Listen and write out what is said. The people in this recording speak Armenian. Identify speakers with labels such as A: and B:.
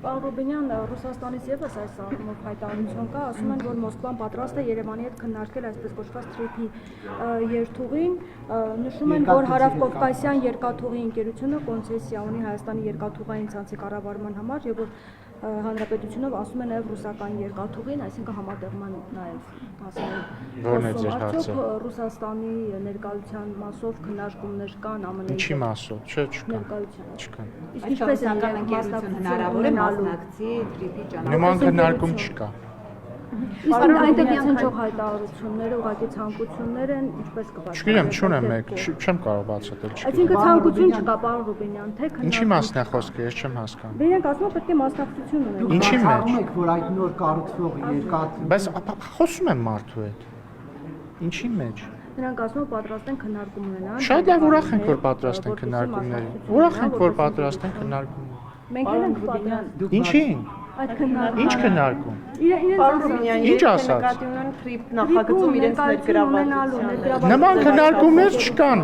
A: Պարոն Ռուբինյան, Ռուսաստանից ևս այս առումով հայտարարություն կա, ասում են, որ Մոսկվան պատրաստ է Երևանի հետ քննարկել այսպես կոչված թրիփի երթուղին, նշում են, որ Հարավկովկասյան երկաթուղի ընկերությունը կոնցեսիա ունի Հայաստանի երկաթուղային ցանցի կառավարման համար եւ որ Հանրապետությունով ասում են նաև ռուսական երկաթուղին, այսինքն համատեղման նաև ասում Ռուսաստանի ներկայության մասով քննարկումներ կան ԱՄՆ-ի
B: Ինչի մասով, չկան։
A: Իսկ ինչպես է
C: ընկերություն հնարավոր է մասնակցի թրիփի ճանաչման։
B: Նման քննարկում չկա։
A: Իսկ այնտեղ ցնցող հայտարարությունները, ուղղակի ցանկություններ են, ինչպես կբացատրեմ։
B: Չգիտեմ, չունեմ մեկ, չեմ կարող բացատրել, չգիտեմ։
A: Այսինքն ցանկություն չկա, պարոն Ռուբինյան, թե
B: Ինչի մասն է խոսքը, ես չեմ հասկանում։
A: Իրենք ասում են պետք է մասնակցություն ունենան։
B: Ինչի մեջ։
D: Եք, որ այդ նոր կառուցվող երկաթ։
B: Բայց խոսում եմ մարդու հետ։ Ինչի մեջ։
A: Նրանք ասում են պատրաստ են քննարկում ունենալ։
B: Շատ լավ, ուրախ ենք, որ պատրաստ են քննարկումների։ Ուրախ ենք, որ պատրաստ են քննարկումների։
A: Մենք էլ ենք պատրաստ։
B: Ինչի՞ն։
A: Այդ քննարկումը։
B: Ինչ քննարկում։ Ինչ ասաց։
C: Թրիփ նախագծում իրենց ներգրավվածությունը։
B: Նման քննարկումներ չկան։